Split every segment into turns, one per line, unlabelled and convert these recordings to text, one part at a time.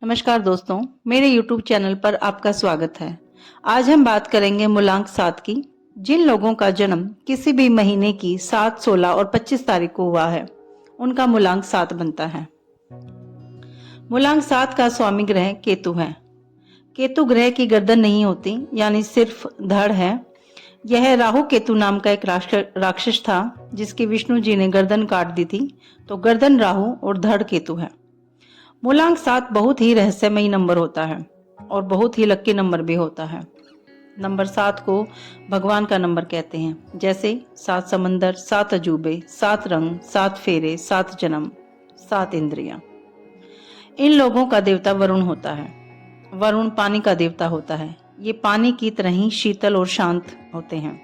नमस्कार दोस्तों, मेरे YouTube चैनल पर आपका स्वागत है। आज हम बात करेंगे मूलांक 7 की। जिन लोगों का जन्म किसी भी महीने की 7, 16 और 25 तारीख को हुआ है, उनका मूलांक 7 बनता है। मूलांक 7 का स्वामी ग्रह केतु है। केतु ग्रह की गर्दन नहीं होती, यानी सिर्फ धड़ है। यह राहु केतु नाम का एक राक्षस था, जिसकी विष्णु जी ने गर्दन काट दी थी। तो गर्दन राहु और धड़ केतु है। मूलांक 7 बहुत ही रहस्यमयी नंबर होता है और बहुत ही लक्की नंबर भी होता है। नंबर 7 को भगवान का नंबर कहते हैं, जैसे 7 समंदर, 7 अजूबे, 7 रंग, 7 फेरे, 7 जन्म, 7 इंद्रियां। इन लोगों का देवता वरुण होता है। वरुण पानी का देवता होता है। ये पानी की तरह ही शीतल और शांत होते हैं,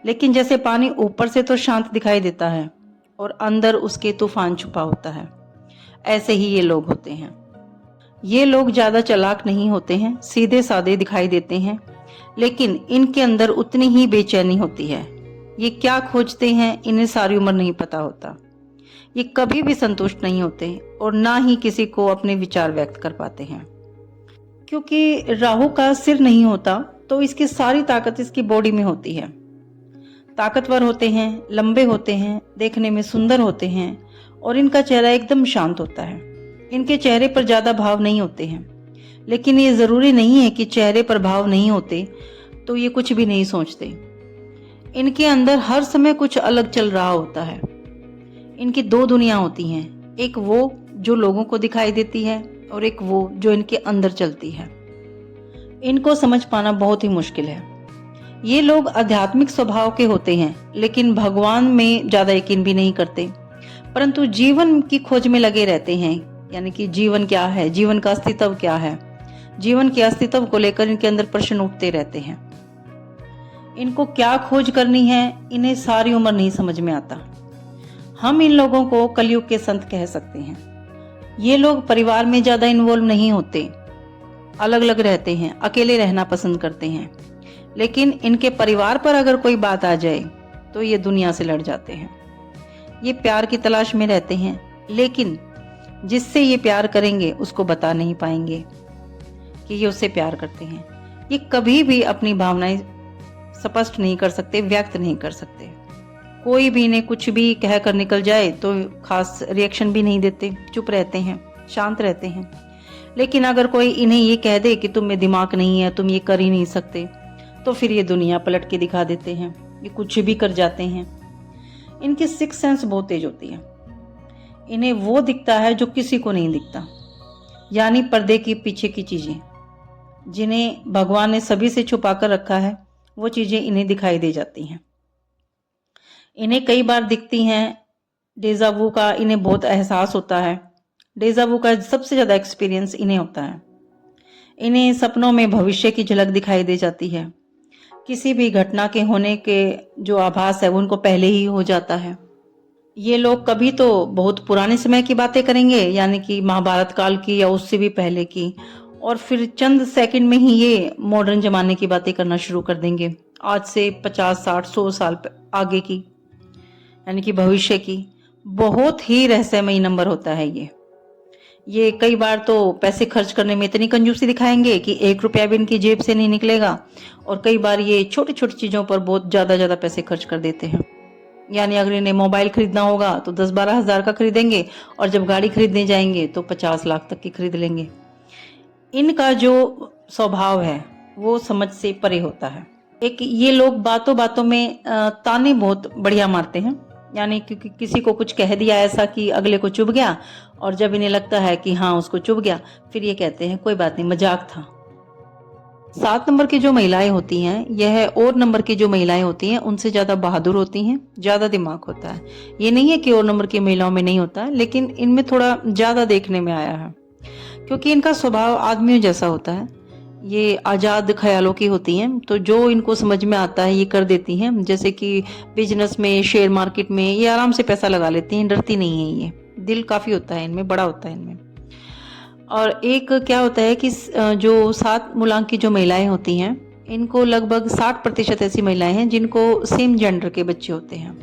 लेकिन जैसे पानी ऊपर से तो शांत दिखाई देता है और अंदर उसके तूफान छुपा होता है, ऐसे ही ये लोग होते हैं। ये लोग ज्यादा चालाक नहीं होते हैं, सीधे साधे दिखाई देते हैं, लेकिन इनके अंदर उतनी ही बेचैनी होती है। ये क्या खोजते हैं, इन्हें सारी उम्र नहीं पता होता। ये कभी भी संतुष्ट नहीं होते और ना ही किसी को अपने विचार व्यक्त कर पाते हैं। क्योंकि राहु का सिर नहीं होता, तो इसकी सारी ताकत इसकी बॉडी में होती है। ताकतवर होते हैं, लंबे होते हैं, देखने में सुंदर होते हैं और इनका चेहरा एकदम शांत होता है। इनके चेहरे पर ज्यादा भाव नहीं होते हैं, लेकिन ये जरूरी नहीं है कि चेहरे पर भाव नहीं होते तो ये कुछ भी नहीं सोचते। इनके अंदर हर समय कुछ अलग चल रहा होता है। इनकी दो दुनिया होती हैं, एक वो जो लोगों को दिखाई देती है और एक वो जो इनके अंदर चलती है। इनको समझ पाना बहुत ही मुश्किल है। ये लोग आध्यात्मिक स्वभाव के होते हैं, लेकिन भगवान में ज्यादा यकीन भी नहीं करते, परंतु जीवन की खोज में लगे रहते हैं। यानी कि जीवन क्या है, जीवन का अस्तित्व क्या है, जीवन के अस्तित्व को लेकर इनके अंदर प्रश्न उठते रहते हैं। इनको क्या खोज करनी है, इन्हें सारी उम्र नहीं समझ में आता। हम इन लोगों को कलयुग के संत कह सकते हैं। ये लोग परिवार में ज्यादा इन्वॉल्व नहीं होते, अलग अलग रहते हैं, अकेले रहना पसंद करते हैं। लेकिन इनके परिवार पर अगर कोई बात आ जाए तो ये दुनिया से लड़ जाते हैं। ये प्यार की तलाश में रहते हैं, लेकिन जिससे ये प्यार करेंगे उसको बता नहीं पाएंगे कि ये उससे प्यार करते हैं। ये कभी भी अपनी भावनाएं स्पष्ट नहीं कर सकते, व्यक्त नहीं कर सकते। कोई भी इन्हें कुछ भी कह कर निकल जाए तो खास रिएक्शन भी नहीं देते, चुप रहते हैं, शांत रहते हैं। लेकिन अगर कोई इन्हें ये कह दे कि तुम में दिमाग नहीं है, तुम ये कर ही नहीं सकते, तो फिर ये दुनिया पलट के दिखा देते हैं। ये कुछ भी कर जाते हैं। इनकी सिक्स सेंस बहुत तेज होती है। इन्हें वो दिखता है जो किसी को नहीं दिखता, यानी पर्दे के पीछे की चीजें जिन्हें भगवान ने सभी से छुपा कर रखा है, वो चीजें इन्हें दिखाई दे जाती हैं। इन्हें कई बार दिखती हैं। डेजावू का इन्हें बहुत एहसास होता है। डेजावू का सबसे ज्यादा एक्सपीरियंस इन्हें होता है। इन्हें सपनों में भविष्य की झलक दिखाई दे जाती है। किसी भी घटना के होने के जो आभास है वो उनको पहले ही हो जाता है। ये लोग कभी तो बहुत पुराने समय की बातें करेंगे, यानी कि महाभारत काल की या उससे भी पहले की, और फिर चंद सेकंड में ही ये मॉडर्न जमाने की बातें करना शुरू कर देंगे, आज से 50, 60, 100 साल आगे की, यानी कि भविष्य की। बहुत ही रहस्यमयी नंबर होता है ये कई बार तो पैसे खर्च करने में इतनी कंजूसी दिखाएंगे कि 1 रुपया भी इनकी जेब से नहीं निकलेगा, और कई बार ये छोटी छोटी चीजों पर बहुत ज्यादा पैसे खर्च कर देते हैं। यानी अगर इन्हें मोबाइल खरीदना होगा तो 10-12 हजार का खरीदेंगे, और जब गाड़ी खरीदने जाएंगे तो 50 लाख तक की खरीद लेंगे। इनका जो स्वभाव है वो समझ से परे होता है। एक ये लोग बातों बातों में ताने बहुत बढ़िया मारते हैं, यानी क्योंकि किसी को कुछ कह दिया ऐसा कि अगले को चुभ गया, और जब इन्हें लगता है कि हाँ उसको चुभ गया, फिर ये कहते हैं कोई बात नहीं, मजाक था। 7 नंबर की जो महिलाएं होती हैं, यह और नंबर की जो महिलाएं होती हैं उनसे ज्यादा बहादुर होती हैं, ज्यादा दिमाग होता है। ये नहीं है कि और नंबर की महिलाओं में नहीं होता है, लेकिन इनमें थोड़ा ज्यादा देखने में आया है, क्योंकि इनका स्वभाव आदमियों जैसा होता है। ये आजाद ख्यालों की होती हैं, तो जो इनको समझ में आता है ये कर देती हैं। जैसे कि बिजनेस में, शेयर मार्केट में ये आराम से पैसा लगा लेती हैं, डरती नहीं है। ये दिल काफी होता है इनमें, बड़ा होता है इनमें। और एक क्या होता है कि जो 7 मूलांक की जो महिलाएं होती हैं, इनको लगभग 60% ऐसी महिलाएं हैं जिनको सेम जेंडर के बच्चे होते हैं।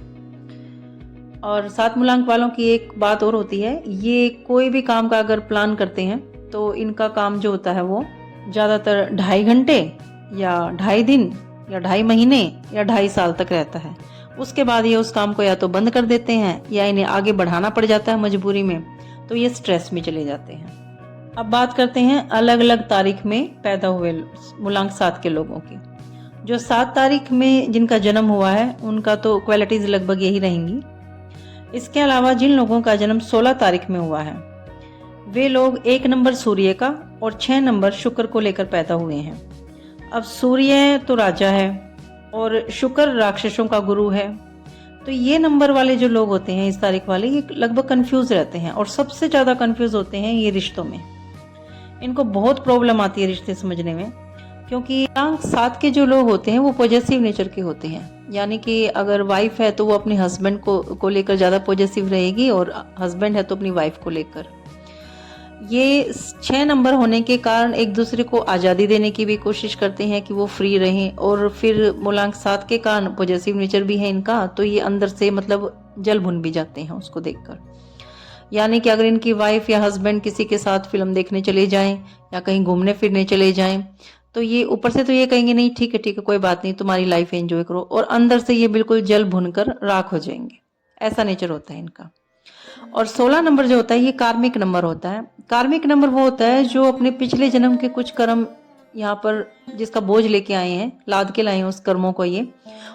और 7 मूलांक वालों की एक बात और होती है, ये कोई भी काम का अगर प्लान करते हैं तो इनका काम जो होता है वो ज़्यादातर 2.5 घंटे या 2.5 दिन या 2.5 महीने या 2.5 साल तक रहता है। उसके बाद ये उस काम को या तो बंद कर देते हैं या इन्हें आगे बढ़ाना पड़ जाता है मजबूरी में, तो ये स्ट्रेस में चले जाते हैं। अब बात करते हैं अलग अलग तारीख में पैदा हुए मूलांक 7 के लोगों की। जो 7 तारीख में जिनका जन्म हुआ है उनका तो क्वालिटीज लगभग यही रहेंगी। इसके अलावा जिन लोगों का जन्म 16 तारीख में हुआ है वे लोग 1 नंबर सूर्य का और 6 नंबर शुक्र को लेकर पैदा हुए हैं। अब सूर्य तो राजा है और शुक्र राक्षसों का गुरु है, तो ये नंबर वाले जो लोग होते हैं इस तारीख वाले, ये लगभग कंफ्यूज रहते हैं और सबसे ज्यादा कंफ्यूज होते हैं ये रिश्तों में। इनको बहुत प्रॉब्लम आती है रिश्ते समझने में, क्योंकि मूलांक 7 के जो लोग होते हैं वो पॉजेसिव नेचर के होते हैं। यानी कि अगर वाइफ है तो वो अपने हस्बैंड को लेकर ज्यादा पॉजेसिव रहेगी और हस्बैंड है तो अपनी वाइफ को लेकर। ये 6 नंबर होने के कारण एक दूसरे को आज़ादी देने की भी कोशिश करते हैं कि वो फ्री रहें, और फिर मूलांक 7 के कारण पॉजेसिव नेचर भी है इनका, तो ये अंदर से मतलब जल भुन भी जाते हैं उसको देखकर। यानी कि अगर इनकी वाइफ या हस्बैंड किसी के साथ फिल्म देखने चले जाएं या कहीं घूमने फिरने चले जाएं, तो ये ऊपर से तो ये कहेंगे नहीं ठीक है कोई बात नहीं, तुम्हारी लाइफ एंजॉय करो, और अंदर से ये बिल्कुल जल भुनकर राख हो जाएंगे। ऐसा नेचर होता है इनका। और 16 नंबर जो होता है ये कार्मिक नंबर होता है। कार्मिक नंबर वो होता है जो अपने पिछले जन्म के कुछ कर्म यहाँ पर जिसका बोझ लेके आए हैं, लाद के लाए हैं उस कर्मों को ये,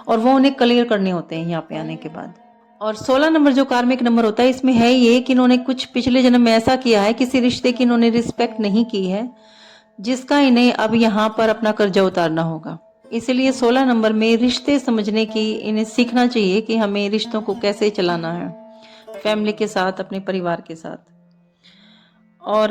और वो उन्हें क्लियर करने होते हैं यहाँ पे आने के बाद। और 16 नंबर जो कार्मिक नंबर होता है इसमें है ये कि इन्होंने कुछ पिछले जन्म में ऐसा किया है, किसी रिश्ते की इन्होंने रिस्पेक्ट नहीं की है, जिसका इन्हें अब यहाँ पर अपना कर्जा उतारना होगा। इसीलिए 16 नंबर में रिश्ते समझने की इन्हें सीखना चाहिए कि हमें रिश्तों को कैसे चलाना है, फैमिली के साथ, अपने परिवार के साथ। और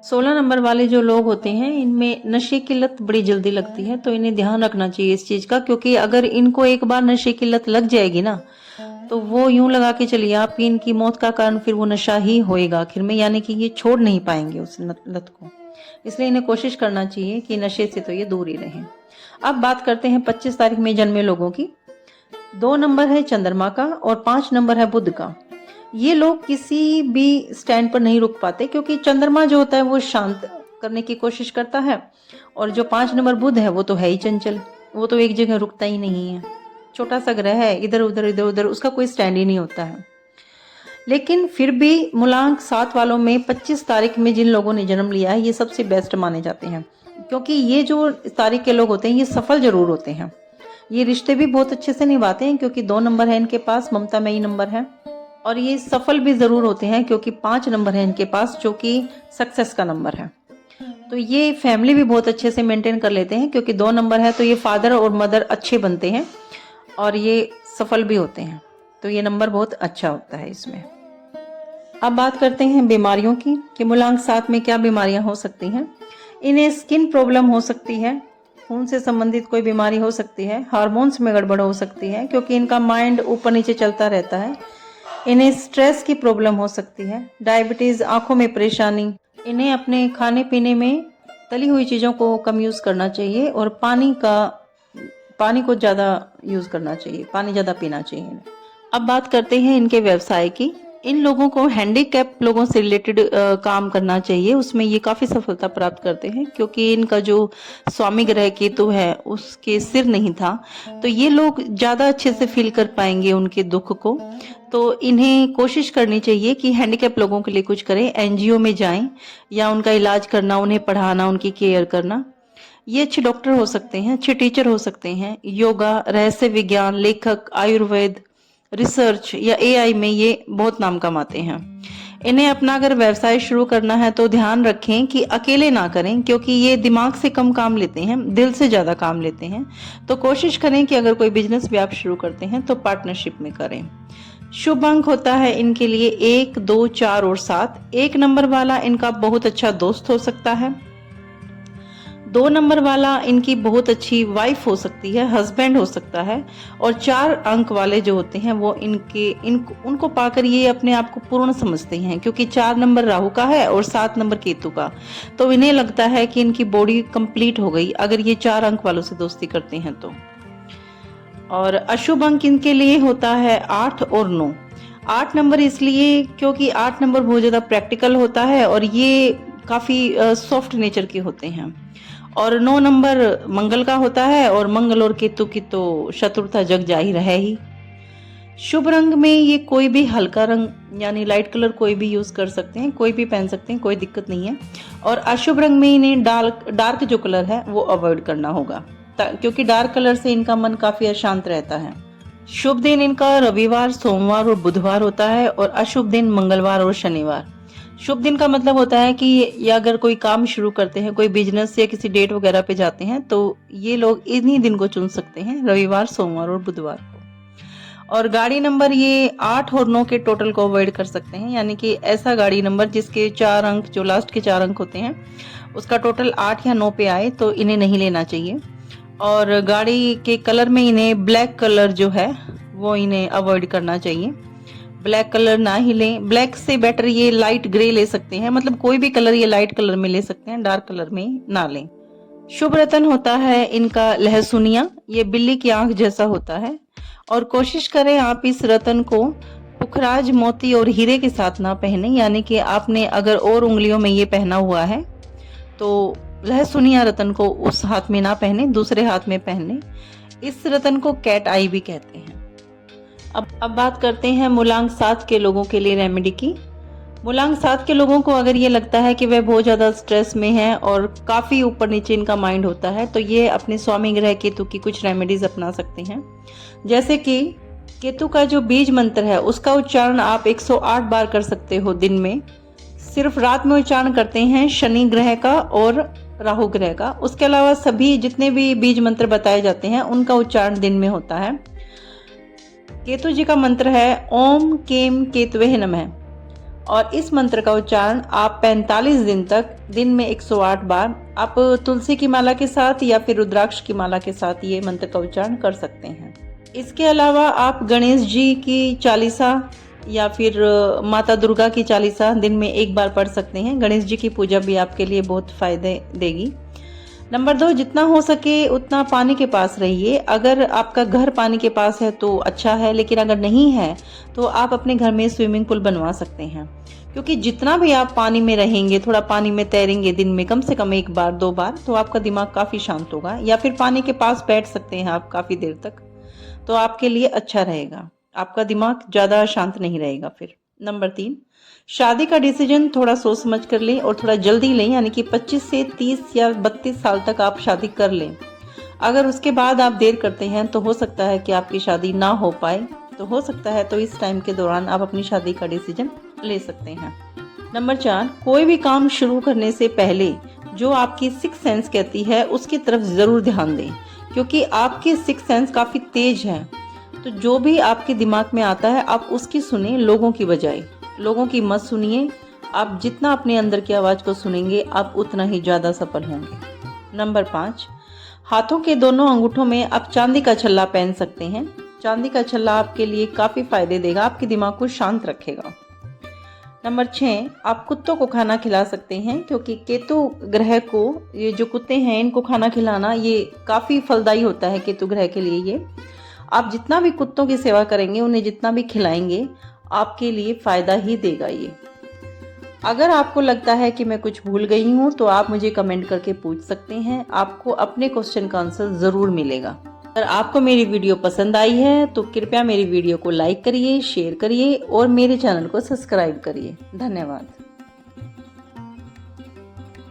16 नंबर वाले जो लोग होते हैं इनमें नशे की लत बड़ी जल्दी लगती है, तो इन्हें ध्यान रखना चाहिए इस चीज का, क्योंकि अगर इनको एक बार नशे की लत लग जाएगी ना तो वो यूं लगा के चलिए आप कि इनकी मौत का कारण फिर वो नशा ही होएगा आखिर में, यानी कि ये छोड़ नहीं पाएंगे उस लत को। इसलिए इन्हें कोशिश करना चाहिए कि नशे से तो ये दूर ही रहें। अब बात करते हैं 25 तारीख में जन्मे लोगों की। 2 नंबर है चंद्रमा का और 5 नंबर है बुध का। ये लोग किसी भी स्टैंड पर नहीं रुक पाते, क्योंकि चंद्रमा जो होता है वो शांत करने की कोशिश करता है, और जो 5 नंबर बुध है वो तो है ही चंचल, वो तो एक जगह रुकता ही नहीं है। छोटा सा ग्रह है, इधर उधर उसका कोई स्टैंड ही नहीं होता है। लेकिन फिर भी मूलांक 7 वालों में 25 तारीख में जिन लोगों ने जन्म लिया है ये सबसे बेस्ट माने जाते हैं, क्योंकि ये जो तारीख के लोग होते हैं ये सफल जरूर होते हैं। ये रिश्ते भी बहुत अच्छे से निभाते हैं, क्योंकि 2 नंबर है इनके पास, ममतामयी नंबर है, और ये सफल भी जरूर होते हैं क्योंकि 5 नंबर है इनके पास जो कि सक्सेस का नंबर है। तो ये फैमिली भी बहुत अच्छे से मेंटेन कर लेते हैं, क्योंकि 2 नंबर है तो ये फादर और मदर अच्छे बनते हैं और ये सफल भी होते हैं, तो ये नंबर बहुत अच्छा होता है इसमें। अब बात करते हैं बीमारियों की कि मूलांक 7 में क्या बीमारियां हो सकती हैं। इन्हें स्किन प्रॉब्लम हो सकती है, खून से संबंधित कोई बीमारी हो सकती है, हार्मोन्स में गड़बड़ हो सकती है क्योंकि इनका माइंड ऊपर नीचे चलता रहता है। इन्हें स्ट्रेस की प्रॉब्लम हो सकती है, डायबिटीज, आंखों में परेशानी। इन्हें अपने खाने पीने में तली हुई चीज़ों को कम यूज़ करना चाहिए और पानी को ज़्यादा यूज़ करना चाहिए, पानी ज़्यादा पीना चाहिए। अब बात करते हैं इनके व्यवसाय की। इन लोगों को हैंडीकैप लोगों से रिलेटेड काम करना चाहिए, उसमें ये काफ़ी सफलता प्राप्त करते हैं, क्योंकि इनका जो स्वामी ग्रह केतु है उसके सिर नहीं था, तो ये लोग ज़्यादा अच्छे से फील कर पाएंगे उनके दुख को। तो इन्हें कोशिश करनी चाहिए कि हैंडीकैप लोगों के लिए कुछ करें, एनजीओ में जाएं या उनका इलाज करना, उन्हें पढ़ाना, उनकी केयर करना। ये अच्छे डॉक्टर हो सकते हैं, अच्छे टीचर हो सकते हैं, योगा, रहस्य विज्ञान, लेखक, आयुर्वेद, रिसर्च या एआई में ये बहुत नाम कमाते हैं। इन्हें अपना अगर व्यवसाय शुरू करना है तो ध्यान रखें कि अकेले ना करें, क्योंकि ये दिमाग से कम काम लेते हैं, दिल से ज्यादा काम लेते हैं। तो कोशिश करें कि अगर कोई बिजनेस भी आप शुरू करते हैं तो पार्टनरशिप में करें। शुभ अंक होता है इनके लिए 1, 2, 4 और 7। 1 नंबर वाला इनका बहुत अच्छा दोस्त हो सकता है। 2 नंबर वाला इनकी बहुत अच्छी वाइफ हो सकती है, हस्बैंड हो सकता है। और 4 अंक वाले जो होते हैं वो उनको पाकर ये अपने आप को पूर्ण समझते हैं, क्योंकि 4 नंबर राहु का है और 7 नंबर केतु का, तो इन्हें लगता है कि इनकी बॉडी कंप्लीट हो गई अगर ये 4 अंक वालों से दोस्ती करते हैं तो। और अशुभ अंक इनके लिए होता है 8 और 9। 8 नंबर इसलिए क्योंकि 8 नंबर बहुत ज्यादा प्रैक्टिकल होता है और ये काफ़ी सॉफ्ट नेचर के होते हैं। और 9 नंबर मंगल का होता है और मंगल और केतु की तो शत्रुता जग जाहिर है ही। शुभ रंग में ये कोई भी हल्का रंग यानी लाइट कलर कोई भी यूज कर सकते हैं, कोई भी पहन सकते हैं, कोई दिक्कत नहीं है। और अशुभ रंग में इन्हें डार्क जो कलर है वो अवॉइड करना होगा, क्योंकि डार्क कलर से इनका मन काफी अशांत रहता है। शुभ दिन इनका रविवार, सोमवार और बुधवार होता है और अशुभ दिन मंगलवार और शनिवार। शुभ दिन का मतलब होता है कि या अगर कोई काम शुरू करते हैं, कोई बिजनेस या किसी डेट वगैरह पे जाते हैं, तो ये लोग इन्हीं दिन को चुन सकते हैं, रविवार, सोमवार और बुधवार को। और गाड़ी नंबर ये 8 और 9 के टोटल को अवॉइड कर सकते हैं, यानी कि ऐसा गाड़ी नंबर जिसके 4 अंक, जो लास्ट के 4 अंक होते हैं, उसका टोटल 8 या 9 पे आए तो इन्हें नहीं लेना चाहिए। और गाड़ी के कलर में इन्हें ब्लैक कलर जो है वो इन्हें अवॉइड करना चाहिए, ब्लैक कलर ना ही लें। ब्लैक से बेटर ये लाइट ग्रे ले सकते हैं, मतलब कोई भी कलर ये लाइट कलर में ले सकते हैं, डार्क कलर में ना लें। शुभ रतन होता है इनका लहसुनिया, ये बिल्ली की आंख जैसा होता है। और कोशिश करें आप इस रतन को पुखराज, मोती और हीरे के साथ ना पहने, यानी कि आपने अगर और उंगलियों में ये पहना हुआ है तो लहसुनिया रतन को उस हाथ में ना पहने, दूसरे हाथ में पहने। इस रतन को कैट आई भी कहते हैं। अब बात करते हैं मूलांक 7 के लोगों के लिए रेमेडी की। मूलांक 7 के लोगों को अगर ये लगता है कि वह बहुत ज़्यादा स्ट्रेस में है और काफ़ी ऊपर नीचे इनका माइंड होता है, तो ये अपने स्वामी ग्रह केतु की कुछ रेमेडीज अपना सकते हैं। जैसे कि केतु का जो बीज मंत्र है उसका उच्चारण आप 108 बार कर सकते हो दिन में। सिर्फ रात में उच्चारण करते हैं शनि ग्रह का और राहु ग्रह का। उसके अलावा सभी जितने भी बीज मंत्र बताए जाते हैं उनका उच्चारण दिन में होता है। केतु जी का मंत्र है ओम केम केतवे नमः, और इस मंत्र का उच्चारण आप 45 दिन तक दिन में 108 बार आप तुलसी की माला के साथ या फिर रुद्राक्ष की माला के साथ ये मंत्र का उच्चारण कर सकते हैं। इसके अलावा आप गणेश जी की चालीसा या फिर माता दुर्गा की चालीसा दिन में 1 बार पढ़ सकते हैं। गणेश जी की पूजा भी आपके लिए बहुत फायदे देगी। नंबर 2, जितना हो सके उतना पानी के पास रहिए। अगर आपका घर पानी के पास है तो अच्छा है, लेकिन अगर नहीं है तो आप अपने घर में स्विमिंग पूल बनवा सकते हैं, क्योंकि जितना भी आप पानी में रहेंगे, थोड़ा पानी में तैरेंगे दिन में कम से कम 1 बार 2 बार, तो आपका दिमाग काफ़ी शांत होगा। या फिर पानी के पास बैठ सकते हैं आप काफ़ी देर तक, तो आपके लिए अच्छा रहेगा, आपका दिमाग ज़्यादा शांत नहीं रहेगा फिर। नंबर 3, शादी का डिसीजन थोड़ा सोच समझ कर लें और थोड़ा जल्दी लें, यानी कि 25 से 30 या 32 साल तक आप शादी कर लें। अगर उसके बाद आप देर करते हैं तो हो सकता है कि आपकी शादी ना हो पाए, तो हो सकता है तो इस टाइम के दौरान आप अपनी शादी का डिसीजन ले सकते हैं। नंबर 4, कोई भी काम शुरू करने से पहले जो आपकी सिक्स सेंस कहती है उसकी तरफ ज़रूर ध्यान दें, क्योंकि आपकी सिक्स सेंस काफ़ी तेज है। तो जो भी आपके दिमाग में आता है आप उसकी सुने, लोगों की बजाय। लोगों की मत सुनिए। आप जितना अपने अंदर की आवाज़ को सुनेंगे आप उतना ही ज़्यादा सफल होंगे। नंबर 5, हाथों के दोनों अंगूठों में आप चांदी का छल्ला पहन सकते हैं। चांदी का छल्ला आपके लिए काफ़ी फायदे देगा, आपके दिमाग को शांत रखेगा। नंबर 6, आप कुत्तों को खाना खिला सकते हैं, क्योंकि केतु ग्रह को ये जो कुत्ते हैं इनको खाना खिलाना ये काफ़ी फलदायी होता है केतु ग्रह के लिए। ये आप जितना भी कुत्तों की सेवा करेंगे, उन्हें जितना भी खिलाएंगे, आपके लिए फ़ायदा ही देगा ये। अगर आपको लगता है कि मैं कुछ भूल गई हूँ तो आप मुझे कमेंट करके पूछ सकते हैं, आपको अपने क्वेश्चन का आंसर ज़रूर मिलेगा। अगर आपको मेरी वीडियो पसंद आई है तो कृपया मेरी वीडियो को लाइक करिए, शेयर करिए और मेरे चैनल को सब्सक्राइब करिए। धन्यवाद।